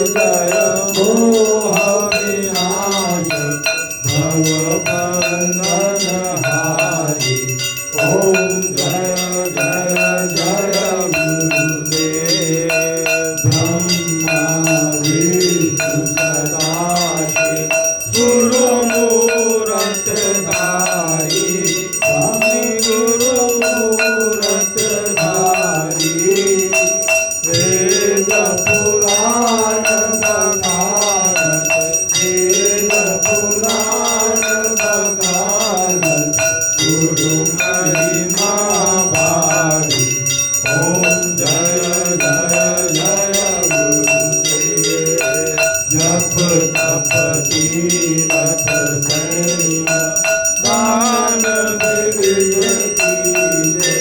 जय मोह विनाश भवबंधनहारी। ओम जय जय जय गुरुदेव। ब्रह्मा विष्णु सदाशिव गुरुमूरत धारी। स्वामी गुरुमूरत धारी। वेद पुराण बखानत वेद पुराण बखानत गुरु महिमा भारी। ओम जय जय जय गुरुदेव। जप तप तीरथ शैया दान विविध कीजे।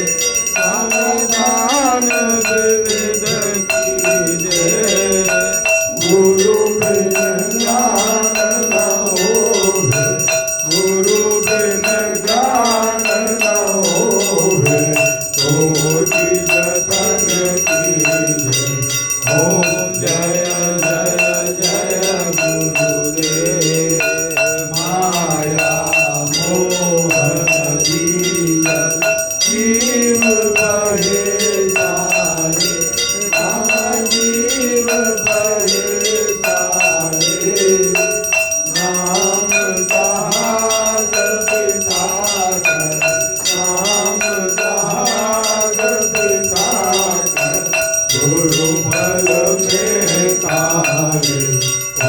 समाधान विविध कीजे। गुरु बिन ज्ञान न होवे। गुरु बिन ज्ञान न होवे। कोटि जतन कीजे। ओम जय जय जय गुरुदेव। माया मोह बीजल जीव बहे सारे। जीव बहे सारे। नाम जहाज बिठाकर नाम जहाज बिठाकर गुरु बल में तारे।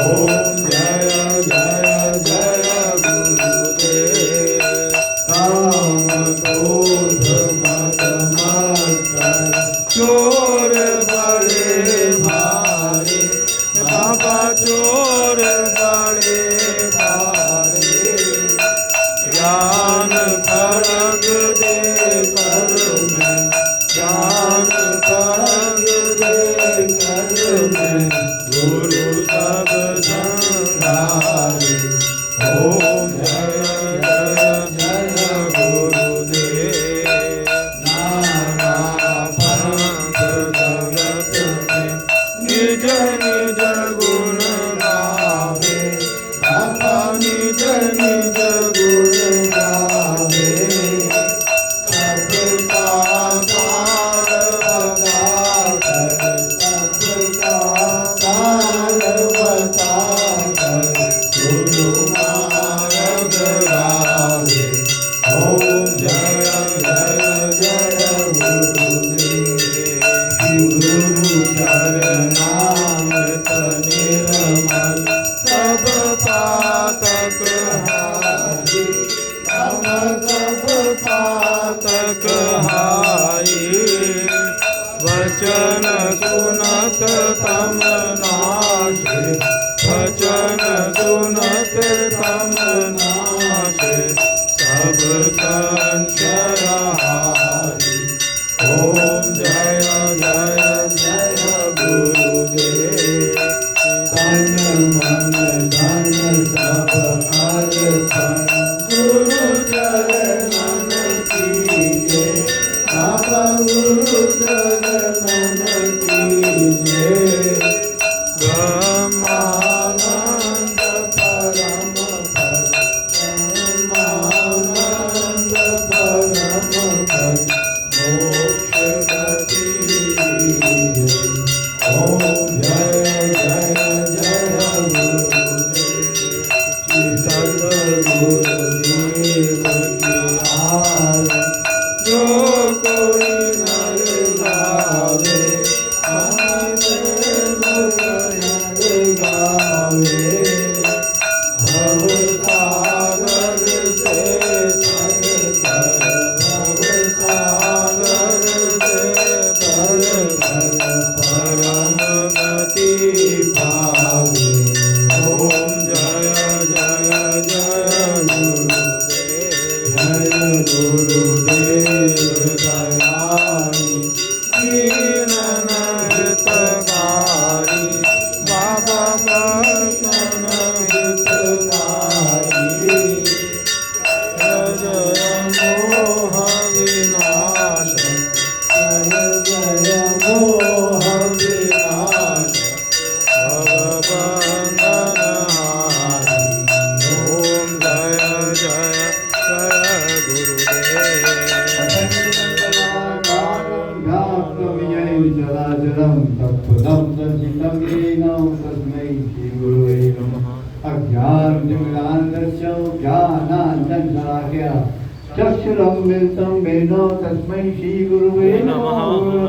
ओम जय जय जय गुरुदेव। काम क्रोध मद मत्सर चोर बड़े भारे। बाबा चोर बड़े भारे। ज्ञान खड़ग दे कर में ज्ञान खड़ग दे कर में गुरु सब संहारे। ओम जय जय जय गुरुदेव। नाना पंथ जगत में निज निज गुण गावे। बाबा निज निज गुण गावे। सबका सार बताकर सबका सार बताकर गुरु मार्ग गावे। ओम जय जय जय गुरुदेव। गुरु चरणामृत निर्मल सब पातक हारी। तम सब पातक हारी। वचन सुनत तम नाशे। वचन सुनत तम नाशे। सब संशय हारी। ओम जय जय जय गुरुदेव। तन मन धन सब अर्पण गुरु चरणन कीजे। बाबा गुरु चरणन कीजे। ब्रह्मानंद परम पद ब्रह्मानंद परम पद मोक्ष गति। ओम जय जय जय गुरुदेव। गुरुदेव की आल जो कोई नर गावे। गावे। भव सागर से तर तर भव सागर से तर तर परम गति पावे। ओम जय जय जय गुरुदेव। जय गुरुदेव दयानी दीनन हितकारी। बाबा बर्तन हितकारी। जय मोह विनाश जय जय मोह विनाश। नमः तस्मै श्रीगुरुवे नमः अज्ञानतिमिरान्धस्य ज्ञानाञ्जनशलाकया चक्षुरुन्मिलितं येन तस्मै श्रीगुरुवे नमः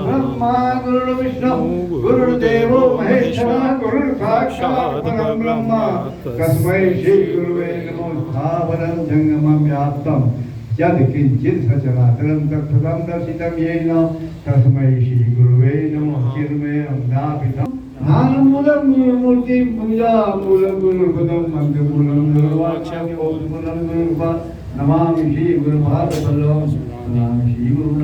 ब्रह्मा गुरुर्विष्णु गुरुर्देवो महेश्वरः गुरुर्साक्षात् परब्रह्म तस्मै श्रीगुरुवे नमो स्थावरं जङ्गमं व्याप्तं यत्किञ्चित् सचराचरं तत्सदं दर्शितं येन तस्मै श्रीगुरुवे नमः चिन्मयं ज्ञापितं ज्ञानमूलं गुरुमूर्तिं पूजामूलं गुरुपदं मन्त्रमूलं गुरुवाक्यं बोधमूलं गुरुरूपं नमामि श्रीगुरुपादपल्लवं नमामि श्रीगुरुं